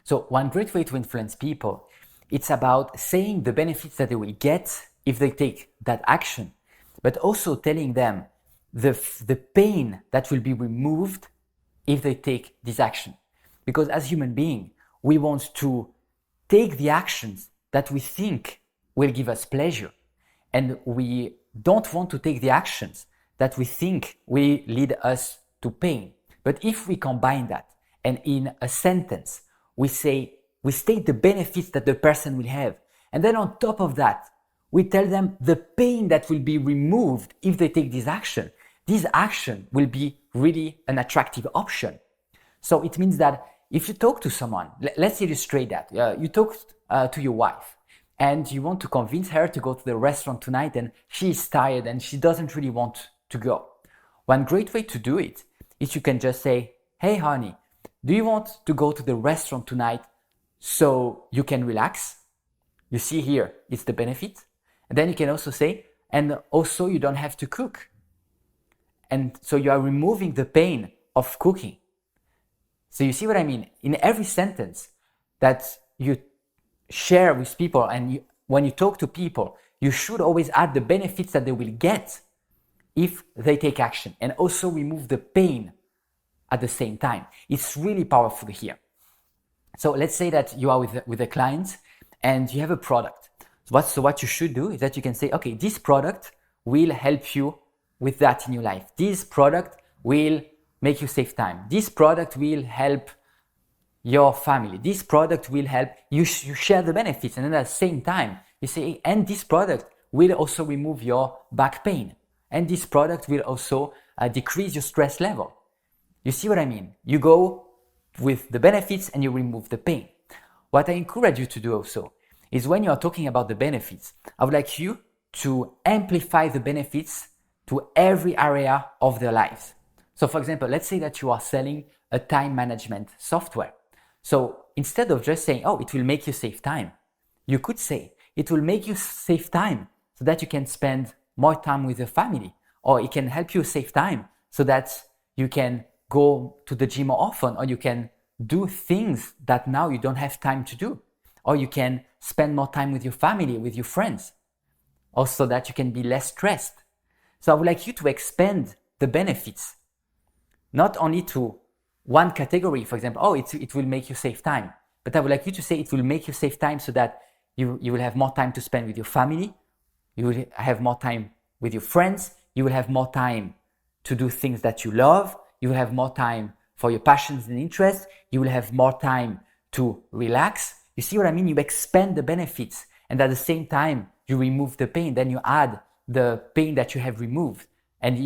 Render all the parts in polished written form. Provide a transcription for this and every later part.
So one great way to influence people, it's about saying the benefits that they will get if they take that action, but also telling them the pain that will be removed if they take this action. Because as human beings, we want to take the actions that we think will give us pleasure. And we don't want to take the actions that we think will lead us to pain. But if we combine that and in a sentence, we state the benefits that the person will have. And then on top of that, we tell them the pain that will be removed if they take this action. This action will be really an attractive option. So it means that if you talk to someone, let's illustrate that. You talk to your wife and you want to convince her to go to the restaurant tonight, and she's tired and she doesn't really want to go. One great way to do it is you can just say, "Hey honey, do you want to go to the restaurant tonight so you can relax?" You see here, it's the benefit. And then you can also say, "And also you don't have to cook." And so you are removing the pain of cooking. So you see what I mean? In every sentence that you share with people and when you talk to people, you should always add the benefits that they will get if they take action, and also remove the pain at the same time. It's really powerful here. So let's say that you are with a client and you have a product. So what you should do is that you can say, okay, this product will help you with that in your life. This product will make you save time. This product will help your family. This product will help you. You share the benefits, and then at the same time you say, and this product will also remove your back pain. And this product will also decrease your stress level. You see what I mean? You go with the benefits and you remove the pain. What I encourage you to do also is when you are talking about the benefits, I would like you to amplify the benefits to every area of their lives. So for example, let's say that you are selling a time management software. So instead of just saying, oh, it will make you save time, you could say, it will make you save time so that you can spend more time with your family, or it can help you save time so that you can go to the gym more often, or you can do things that now you don't have time to do, or you can spend more time with your family, with your friends, also that you can be less stressed. So I would like you to expand the benefits, not only to one category, for example, oh, it will make you save time, but I would like you to say it will make you save time so that you will have more time to spend with your family, you will have more time with your friends, you will have more time to do things that you love, you will have more time for your passions and interests, you will have more time to relax. You see what I mean? You expand the benefits, and at the same time you remove the pain. Then you add the pain that you have removed, and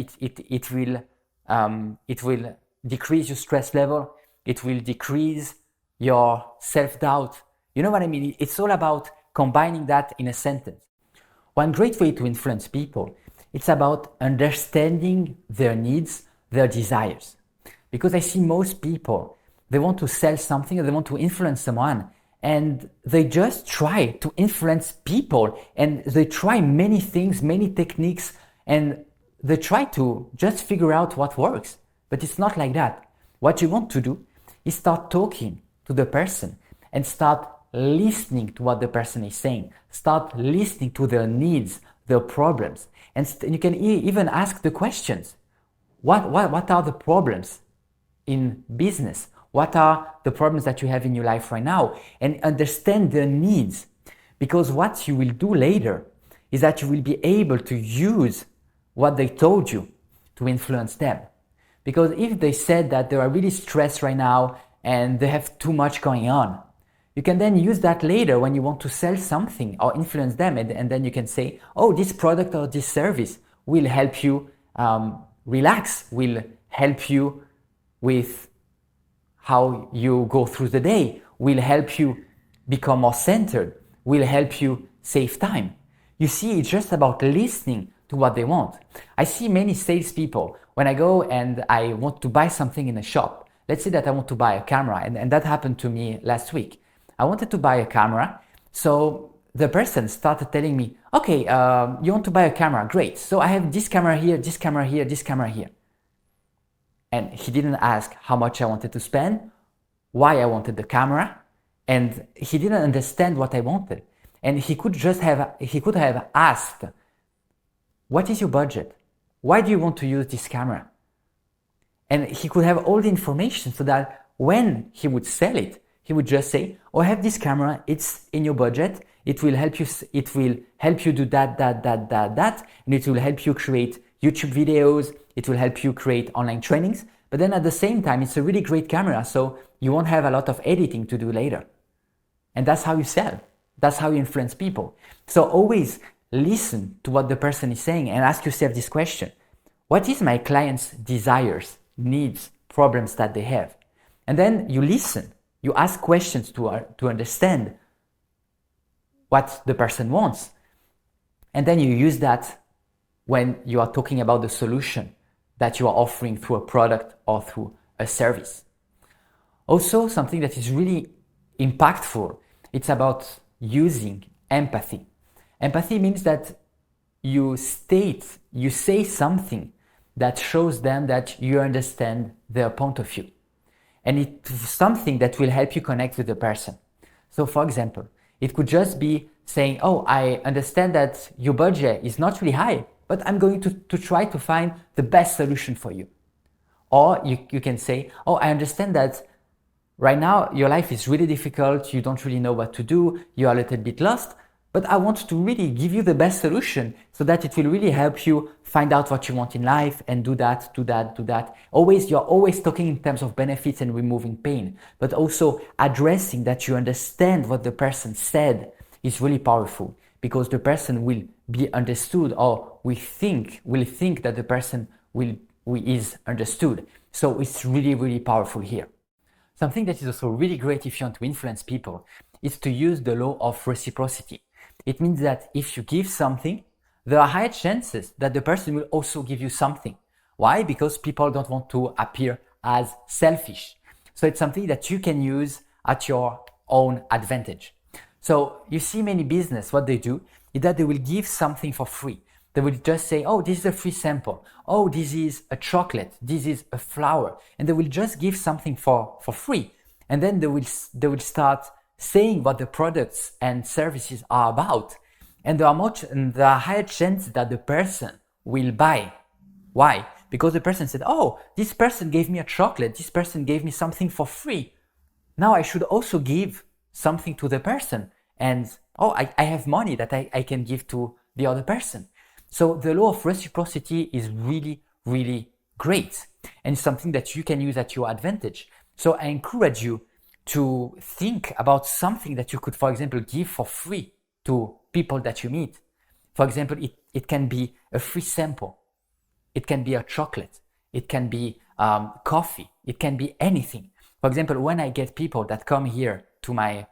it will decrease your stress level. It will decrease your self-doubt. You know what I mean? It's all about combining that in a sentence. One great way to influence people, it's about understanding their needs, their desires. Because I see most people, they want to sell something or they want to influence someone, and they just try to influence people, and they try many things, many techniques, and they try to just figure out what works. But it's not like that. What you want to do is start talking to the person and start listening to what the person is saying. Start listening to their needs, their problems. And you can even ask the questions. What are the problems in business? What are the problems that you have in your life right now? And understand their needs. Because what you will do later is that you will be able to use what they told you to influence them. Because if they said that they are really stressed right now and they have too much going on, you can then use that later when you want to sell something or influence them, and then you can say, oh, this product or this service will help you relax, will help you with how you go through the day, will help you become more centered, will help you save time. You see, it's just about listening to what they want. I see many salespeople, when I go and I want to buy something in a shop, let's say that I want to buy a camera, and that happened to me last week. I wanted to buy a camera, so the person started telling me, okay, you want to buy a camera, great. So I have this camera here, this camera here, this camera here. And he didn't ask how much I wanted to spend, why I wanted the camera. and he didn't understand what I wanted. And he could have asked, what is your budget? Why do you want to use this camera? And he could have all the information so that when he would sell it, he would just say, oh, I have this camera, it's in your budget, it will help you do that, and it will help you create YouTube videos, it will help you create online trainings, but then at the same time, it's a really great camera, so you won't have a lot of editing to do later. And that's how you sell. That's how you influence people. So always listen to what the person is saying and ask yourself this question. What is my client's desires, needs, problems that they have? And then you listen. You ask questions to understand what the person wants. And then you use that when you are talking about the solution that you are offering through a product or through a service. Also, something that is really impactful, it's about using empathy. Empathy means that you say something that shows them that you understand their point of view. And it's something that will help you connect with the person. So for example, it could just be saying, oh, I understand that your budget is not really high, but I'm going to try to find the best solution for you. Or you can say, oh, I understand that right now your life is really difficult, you don't really know what to do, you are a little bit lost, but I want to really give you the best solution so that it will really help you find out what you want in life and do that. You're always talking in terms of benefits and removing pain, but also addressing that you understand what the person said is really powerful, because the person will be understood, or will think that the person is understood. So it's really, really powerful here. Something that is also really great if you want to influence people is to use the law of reciprocity. It means that if you give something, there are higher chances that the person will also give you something. Why? Because people don't want to appear as selfish. So it's something that you can use at your own advantage. So you see many business, what they do is that they will give something for free. They will just say, oh, this is a free sample. Oh, this is a chocolate. This is a flower. And they will just give something for free. And then they will start saying what the products and services are about. And there are higher chances that the person will buy. Why? Because the person said, oh, this person gave me a chocolate. This person gave me something for free. Now I should also give something to the person. And, oh, I have money that I can give to the other person. So the law of reciprocity is really, really great, and something that you can use at your advantage. So I encourage you to think about something that you could, for example, give for free to people that you meet. For example, it can be a free sample. It can be a chocolate. It can be coffee. It can be anything. For example, when I get people that come here to my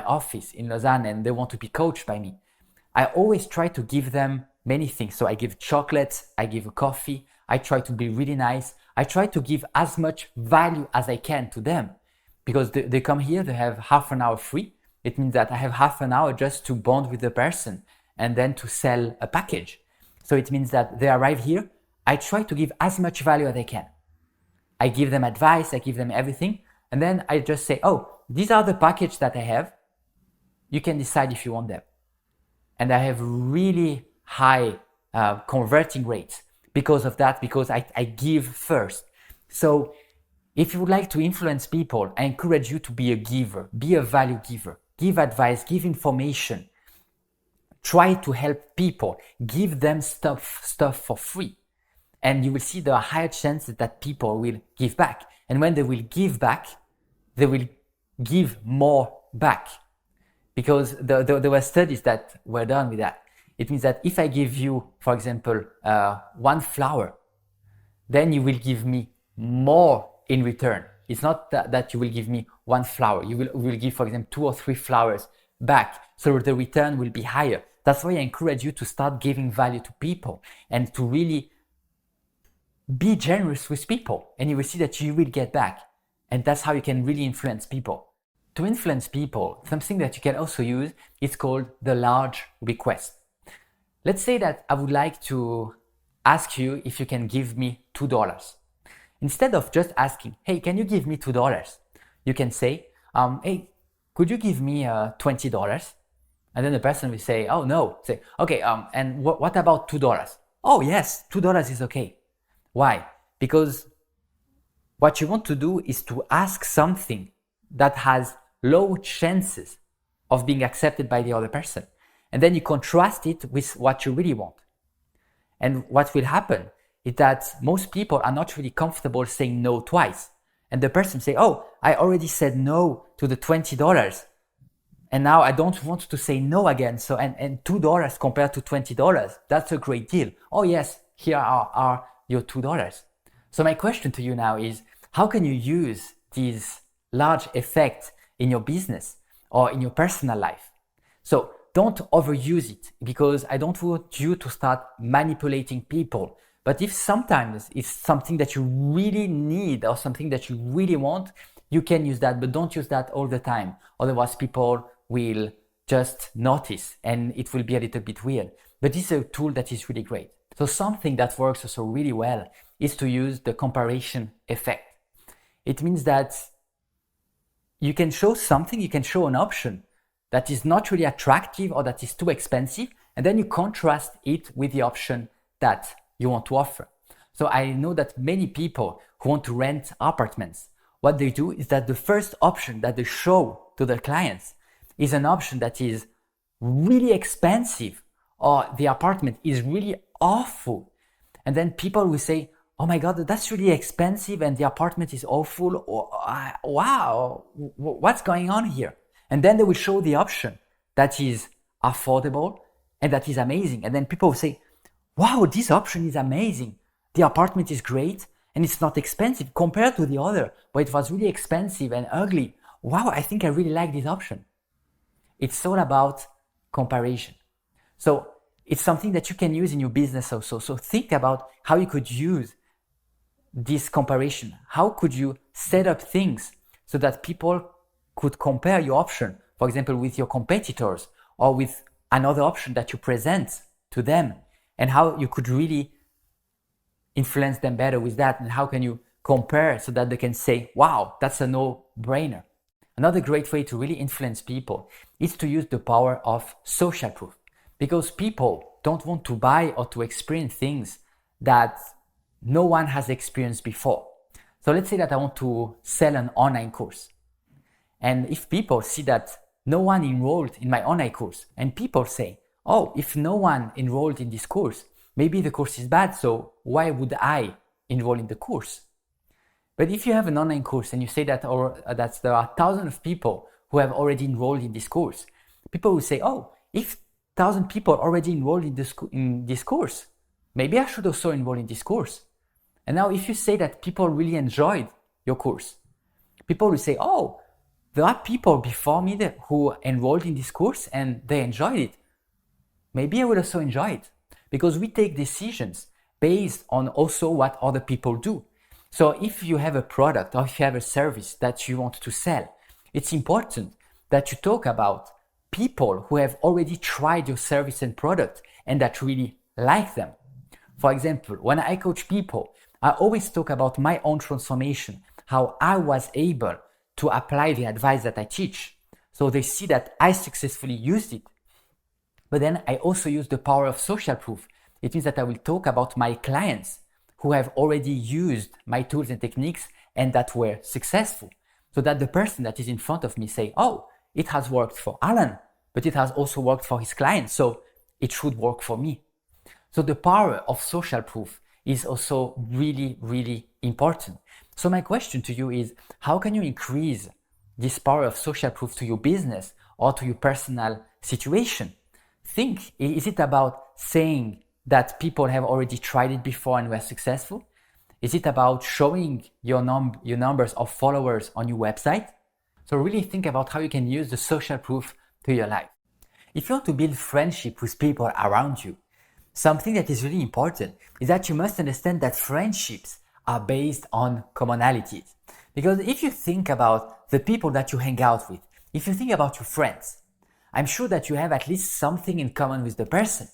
office in Lausanne and they want to be coached by me, I always try to give them many things. So I give chocolates, I give a coffee, I try to be really nice. I try to give as much value as I can to them, because they come here, they have half an hour free. It means that I have half an hour just to bond with the person and then to sell a package. So it means that they arrive here, I try to give as much value as I can. I give them advice, I give them everything. And then I just say, oh, these are the package that I have. You can decide if you want them. And I have really high converting rates because of that, because I give first. So if you would like to influence people, I encourage you to be a giver, be a value giver, give advice, give information, try to help people, give them stuff for free. And you will see there are higher chances that people will give back. And when they will give back, they will give more back. Because there were studies that were done with that. It means that if I give you, for example, one flower, then you will give me more in return. It's not that you will give me one flower. You will give, for example, 2 or 3 flowers back. So the return will be higher. That's why I encourage you to start giving value to people and to really be generous with people. And you will see that you will get back. And that's how you can really influence people. To influence people, something that you can also use is called the large request. Let's say that I would like to ask you if you can give me $2. Instead of just asking, hey, can you give me $2? You can say, hey, could you give me $20? And then the person will say, oh no. Say, okay, and what about $2? Oh yes, $2 is okay. Why? Because what you want to do is to ask something that has low chances of being accepted by the other person. And then you contrast it with what you really want. And what will happen is that most people are not really comfortable saying no twice. And the person say, oh, I already said no to the $20. And now I don't want to say no again. So, and $2 compared to $20, that's a great deal. Oh yes, here are your $2. So my question to you now is, how can you use these large effects in your business or in your personal life? So don't overuse it, because I don't want you to start manipulating people. But if sometimes it's something that you really need or something that you really want, you can use that, but don't use that all the time. Otherwise, people will just notice and it will be a little bit weird. But this is a tool that is really great. So something that works also really well is to use the comparison effect. It means that you can show something, you can show an option that is not really attractive or that is too expensive, and then you contrast it with the option that you want to offer. So I know that many people who want to rent apartments, what they do is that the first option that they show to their clients is an option that is really expensive, or the apartment is really awful. And then people will say, oh my God, that's really expensive and the apartment is awful. Wow, what's going on here? And then they will show the option that is affordable and that is amazing. And then people will say, wow, this option is amazing. The apartment is great and it's not expensive compared to the other, but it was really expensive and ugly. Wow, I think I really like this option. It's all about comparison. So it's something that you can use in your business also. So think about how you could use this comparison. How could you set up things so that people could compare your option, for example, with your competitors or with another option that you present to them, and how you could really influence them better with that, and how can you compare so that they can say, wow, that's a no-brainer. Another great way to really influence people is to use the power of social proof, because people don't want to buy or to experience things that no one has experienced before. So let's say that I want to sell an online course. And if people see that no one enrolled in my online course, and people say, oh, if no one enrolled in this course, maybe the course is bad, so why would I enroll in the course? But if you have an online course and you say that, that there are thousands of people who have already enrolled in this course, people will say, oh, if 1,000 people already enrolled in this course, maybe I should also enroll in this course. And now if you say that people really enjoyed your course, people will say, oh, there are people before me who enrolled in this course and they enjoyed it. Maybe I will also enjoy it, because we take decisions based on also what other people do. So if you have a product or if you have a service that you want to sell, it's important that you talk about people who have already tried your service and product and that really like them. For example, when I coach people, I always talk about my own transformation, how I was able to apply the advice that I teach. So they see that I successfully used it. But then I also use the power of social proof. It means that I will talk about my clients who have already used my tools and techniques and that were successful. So that the person that is in front of me say, oh, it has worked for Alan, but it has also worked for his clients, so it should work for me. So the power of social proof is also really, really important. So my question to you is, how can you increase this power of social proof to your business or to your personal situation? Think, is it about saying that people have already tried it before and were successful? Is it about showing your numbers of followers on your website? So really think about how you can use the social proof to your life. If you want to build friendship with people around you, something that is really important is that you must understand that friendships are based on commonalities. Because if you think about the people that you hang out with, if you think about your friends, I'm sure that you have at least something in common with the person.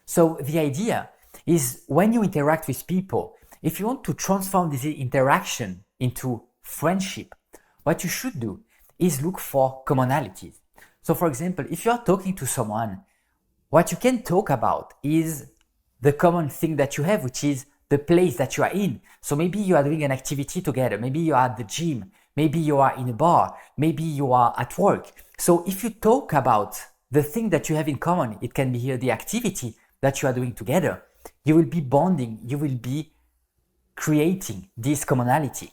So the idea is, when you interact with people, if you want to transform this interaction into friendship, what you should do is look for commonalities. So for example, if you're talking to someone, what you can talk about is the common thing that you have, which is the place that you are in. So maybe you are doing an activity together. Maybe you are at the gym. Maybe you are in a bar. Maybe you are at work. So if you talk about the thing that you have in common, it can be here the activity that you are doing together. You will be bonding. You will be creating this commonality.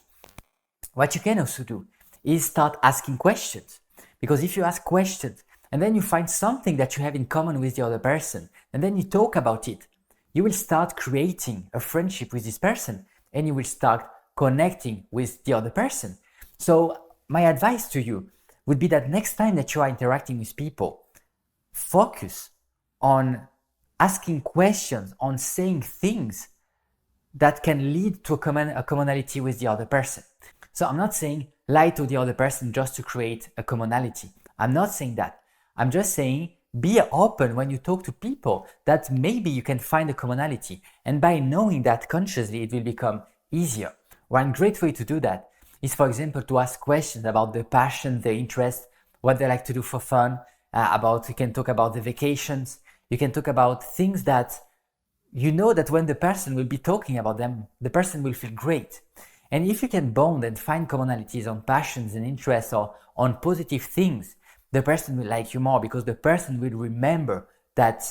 What you can also do is start asking questions. Because if you ask questions and then you find something that you have in common with the other person, and then you talk about it, you will start creating a friendship with this person and you will start connecting with the other person. So my advice to you would be that next time that you are interacting with people, focus on asking questions, on saying things that can lead to a commonality with the other person. So I'm not saying lie to the other person just to create a commonality. I'm not saying that. I'm just saying be open when you talk to people that maybe you can find a commonality. And by knowing that consciously, it will become easier. One great way to do that is, for example, to ask questions about the passion, the interest, what they like to do for fun, you can talk about the vacations. You can talk about things that you know that when the person will be talking about them, the person will feel great. And if you can bond and find commonalities on passions and interests or on positive things, the person will like you more because the person will remember that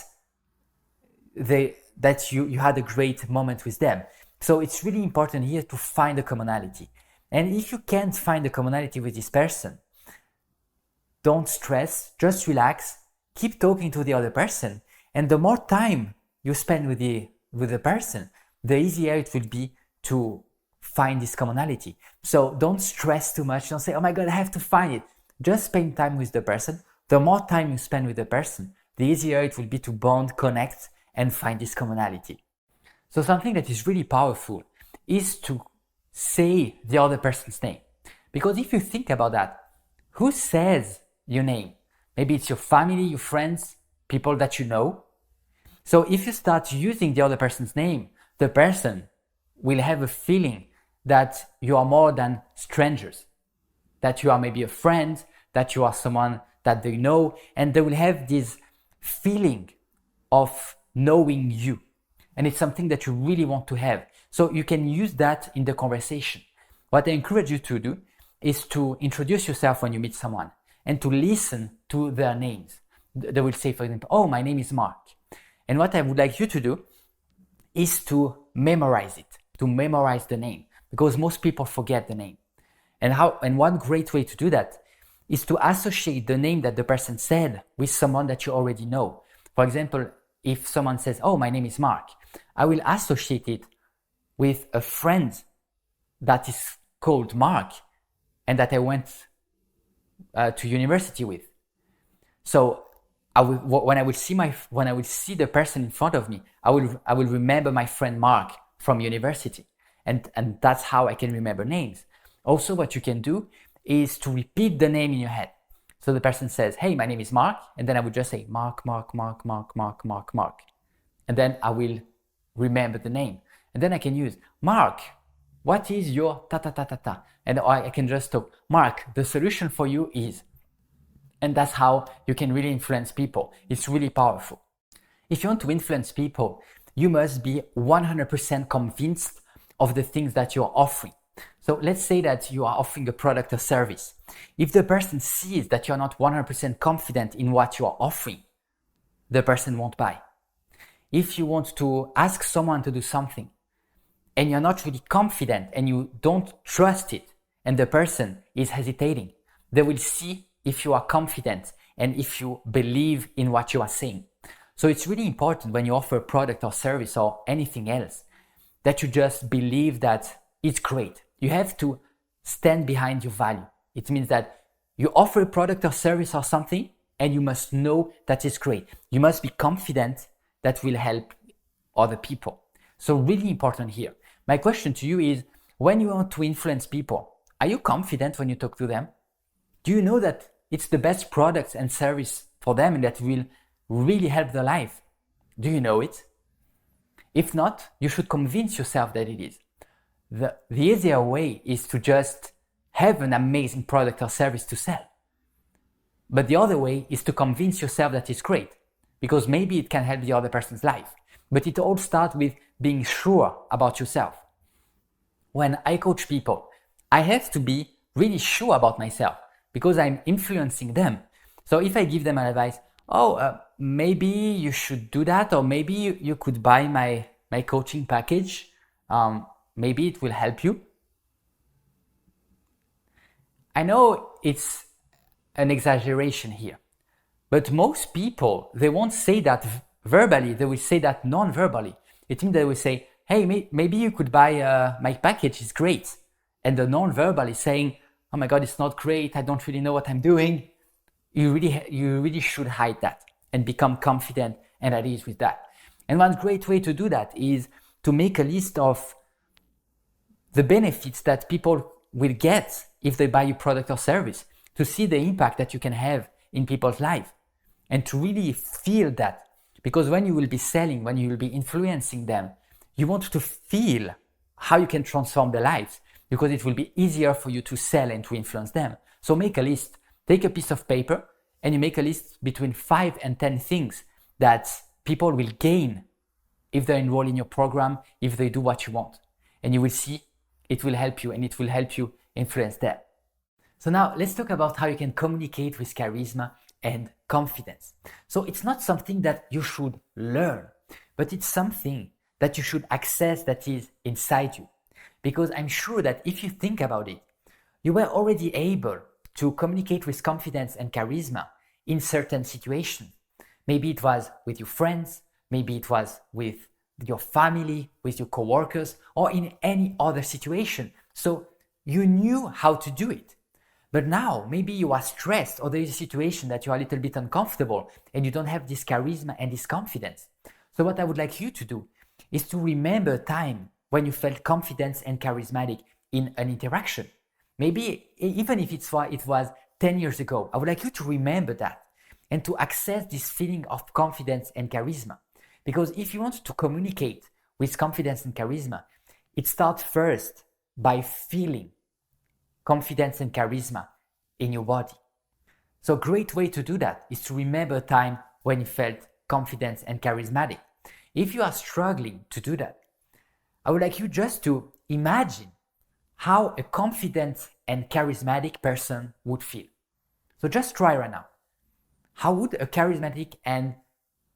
you had a great moment with them. So it's really important here to find a commonality. And if you can't find a commonality with this person, don't stress, just relax, keep talking to the other person. And the more time you spend with the person, the easier it will be to find this commonality. So don't stress too much. Don't say, oh my God, I have to find it. Just spend time with the person. The more time you spend with the person, the easier it will be to bond, connect, and find this commonality. So something that is really powerful is to say the other person's name. Because if you think about that, who says your name? Maybe it's your family, your friends, people that you know. So if you start using the other person's name, the person will have a feeling that you are more than strangers, that you are maybe a friend, that you are someone that they know, and they will have this feeling of knowing you. And it's something that you really want to have. So you can use that in the conversation. What I encourage you to do is to introduce yourself when you meet someone and to listen to their names. They will say, for example, oh, my name is Mark. And what I would like you to do is to memorize it, to memorize the name, because most people forget the name. And one great way to do that is to associate the name that the person said with someone that you already know. For example, if someone says, oh, my name is Mark, I will associate it with a friend that is called Mark and that I went to university with. So when I will see the person in front of me, I will remember my friend Mark from university. And that's how I can remember names. Also, what you can do is to repeat the name in your head. So the person says, hey, my name is Mark. And then I would just say, Mark, Mark, Mark, Mark, Mark, Mark, Mark. And then I will remember the name. And then I can use, Mark, what is your ta-ta-ta-ta-ta? And I can just talk, Mark, the solution for you is. And that's how you can really influence people. It's really powerful. If you want to influence people, you must be 100% convinced of the things that you're offering. So let's say that you are offering a product or service. If the person sees that you're not 100% confident in what you are offering, the person won't buy. If you want to ask someone to do something and you're not really confident and you don't trust it and the person is hesitating, they will see if you are confident and if you believe in what you are saying. So it's really important when you offer a product or service or anything else that you just believe that it's great. You have to stand behind your value. It means that you offer a product or service or something and you must know that it's great. You must be confident that will help other people. So really important here. My question to you is, when you want to influence people, are you confident when you talk to them? Do you know that it's the best products and service for them and that will really help their life? Do you know it? If not, you should convince yourself that it is. The easier way is to just have an amazing product or service to sell. But the other way is to convince yourself that it's great, because maybe it can help the other person's life. But it all starts with being sure about yourself. When I coach people, I have to be really sure about myself because I'm influencing them. So if I give them an advice, maybe you should do that, or maybe you could buy my coaching package, maybe it will help you. I know it's an exaggeration here, but most people, they won't say that verbally, they will say that non-verbally. It means they will say, hey, maybe you could buy my package, it's great. And the non-verbal is saying, oh my God, it's not great, I don't really know what I'm doing. You really should hide that and become confident and at ease with that. And one great way to do that is to make a list of the benefits that people will get if they buy your product or service, to see the impact that you can have in people's life and to really feel that. Because when you will be selling, when you will be influencing them, you want to feel how you can transform their lives, because it will be easier for you to sell and to influence them. So make a list, take a piece of paper, and you make a list between 5 and 10 things that people will gain if they enroll in your program, if they do what you want. And you will see it will help you, and it will help you influence them. So now let's talk about how you can communicate with charisma and confidence. So it's not something that you should learn, but it's something that you should access, that is inside you. Because I'm sure that if you think about it, you were already able to communicate with confidence and charisma in certain situations. Maybe it was with your friends, maybe it was with your family, with your coworkers, or in any other situation. So you knew how to do it. But now maybe you are stressed, or there is a situation that you are a little bit uncomfortable and you don't have this charisma and this confidence. So what I would like you to do is to remember a time when you felt confident and charismatic in an interaction. Maybe even if it was 10 years ago, I would like you to remember that and to access this feeling of confidence and charisma. Because if you want to communicate with confidence and charisma, it starts first by feeling confidence and charisma in your body. So a great way to do that is to remember a time when you felt confident and charismatic. If you are struggling to do that, I would like you just to imagine how a confident and charismatic person would feel. So just try right now. How would a charismatic and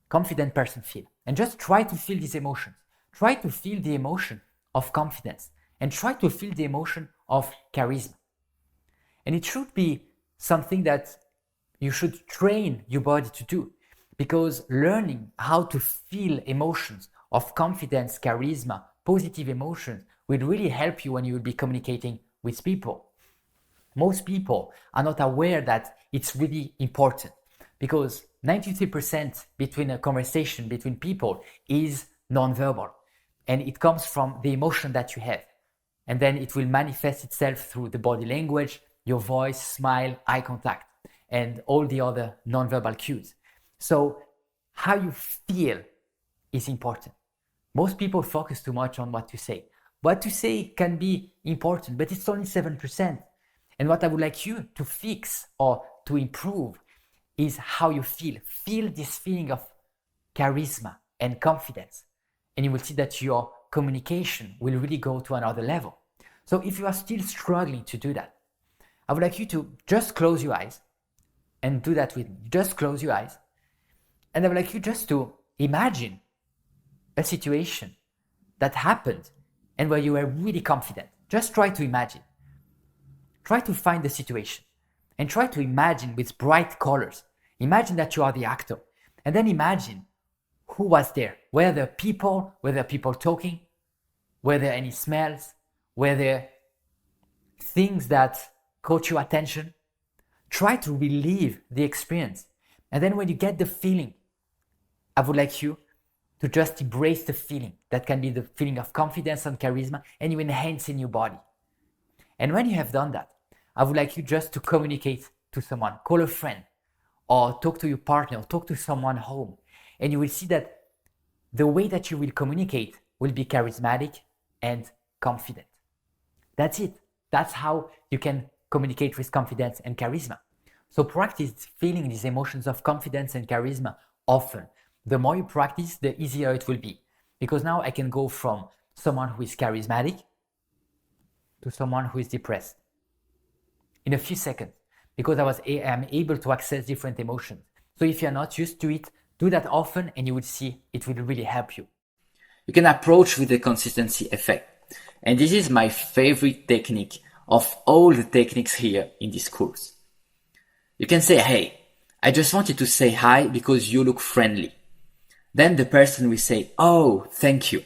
confident person feel? And just try to feel these emotions. Try to feel the emotion of confidence and try to feel the emotion of charisma. And it should be something that you should train your body to do, because learning how to feel emotions of confidence, charisma, positive emotions will really help you when you will be communicating with people. Most people are not aware that it's really important, because 93% between a conversation between people is nonverbal, and it comes from the emotion that you have. And then it will manifest itself through the body language, your voice, smile, eye contact, and all the other nonverbal cues. So how you feel is important. Most people focus too much on what to say. What to say can be important, but it's only 7%. And what I would like you to fix or to improve is how you feel. Feel this feeling of charisma and confidence. And you will see that your communication will really go to another level. So if you are still struggling to do that, I would like you to just close your eyes and do that with me. Just close your eyes. And I would like you just to imagine a situation that happened and where you were really confident. Just try to imagine. Try to find the situation and try to imagine with bright colors. Imagine that you are the actor, and then imagine who was there. Were there people? Were there people talking? Were there any smells? Were there things that caught your attention? Try to relive the experience. And then when you get the feeling, I would like you to just embrace the feeling. That can be the feeling of confidence and charisma, and you enhance in your body. And when you have done that, I would like you just to communicate to someone, call a friend, or talk to your partner, or talk to someone home. And you will see that the way that you will communicate will be charismatic and confident. That's it. That's how you can communicate with confidence and charisma. So practice feeling these emotions of confidence and charisma often. The more you practice, the easier it will be. Because now I can go from someone who is charismatic to someone who is depressed in a few seconds, because I'm able to access different emotions. So if you're not used to it, do that often and you will see it will really help you. You can approach with the consistency effect. And this is my favorite technique of all the techniques here in this course. You can say, hey, I just wanted to say hi because you look friendly. Then the person will say, oh, thank you.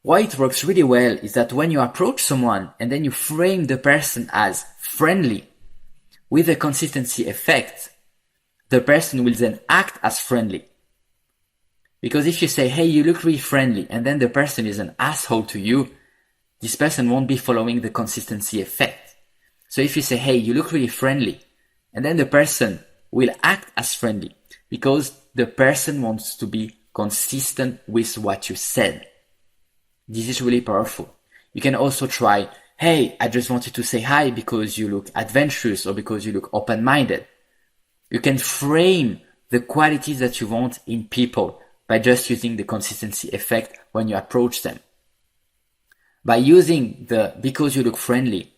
Why it works really well is that when you approach someone and then you frame the person as friendly with the consistency effect, the person will then act as friendly. Because if you say, hey, you look really friendly, and then the person is an asshole to you, this person won't be following the consistency effect. So if you say, hey, you look really friendly, and then the person will act as friendly because the person wants to be consistent with what you said. This is really powerful. You can also try, hey, I just wanted to say hi because you look adventurous or because you look open-minded. You can frame the qualities that you want in people by just using the consistency effect when you approach them. By using the because you look friendly,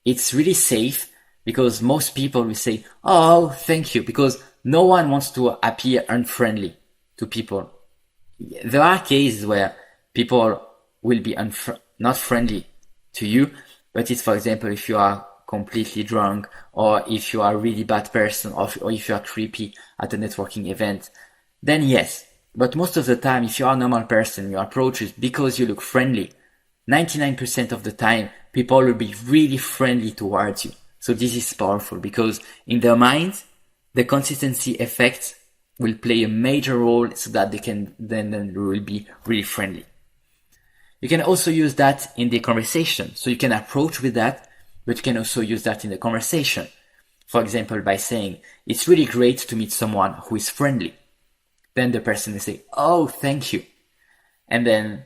it's really safe because most people will say, oh, thank you, because no one wants to appear unfriendly to people. There are cases where people will be not friendly to you, but it's, for example, if you are completely drunk, or if you are a really bad person, or if you are creepy at a networking event, then yes. But most of the time, if you are a normal person, your approach is because you look friendly, 99% of the time, people will be really friendly towards you. So this is powerful because in their minds, the consistency effect will play a major role so that they can then will be really friendly. You can also use that in the conversation. So you can approach with that, but you can also use that in the conversation. For example, by saying, it's really great to meet someone who is friendly. Then the person will say, oh, thank you. And then,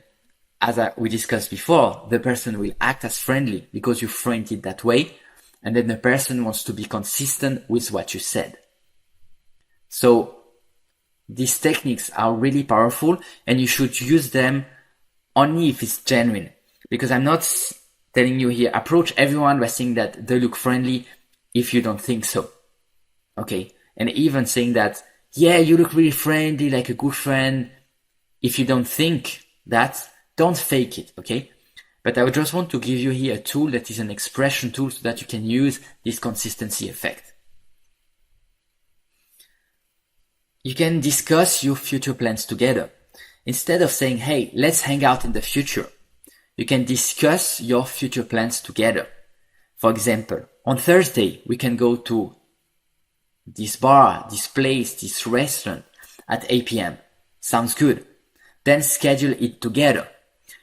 as we discussed before, the person will act as friendly because you framed it that way. And then the person wants to be consistent with what you said. So these techniques are really powerful and you should use them only if it's genuine. Because I'm not telling you here, approach everyone by saying that they look friendly if you don't think so. Okay. And even saying that, yeah, you look really friendly, like a good friend. If you don't think that, don't fake it. Okay. But I would just want to give you here a tool that is an expression tool so that you can use this consistency effect. You can discuss your future plans together. Instead of saying, hey, let's hang out in the future, you can discuss your future plans together. For example, on Thursday, we can go to this bar, this place, this restaurant at 8 p.m. Sounds good. Then schedule it together.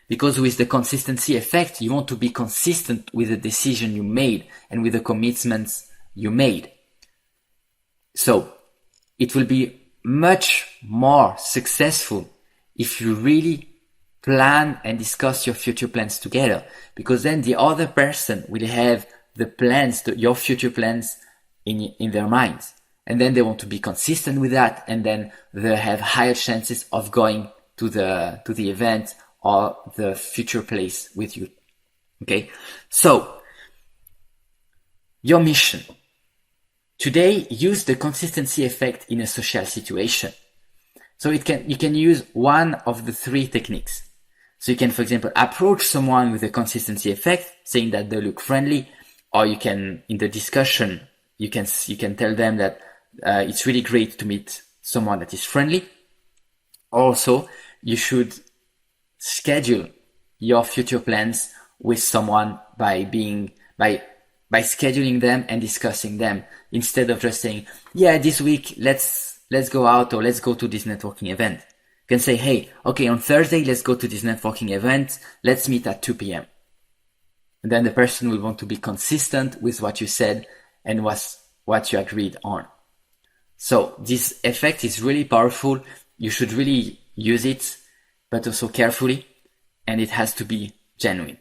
Because with the consistency effect, you want to be consistent with the decision you made and with the commitments you made. So it will be much more successful if you really plan and discuss your future plans together, because then the other person will have the plans, your future plans in their minds. And then they want to be consistent with that. And then they have higher chances of going to the event or the future place with you. Okay. So your mission today, use the consistency effect in a social situation. So you can use one of the three techniques. So you can, for example, approach someone with a consistency effect, saying that they look friendly, or you can, in the discussion, you can tell them that it's really great to meet someone that is friendly. Also, you should schedule your future plans with someone by scheduling them and discussing them, instead of just saying, yeah, this week, let's go out, or let's go to this networking event. You can say, hey, okay, on Thursday, let's go to this networking event. Let's meet at 2 p.m. And then the person will want to be consistent with what you said and what you agreed on. So this effect is really powerful. You should really use it, but also carefully, and it has to be genuine.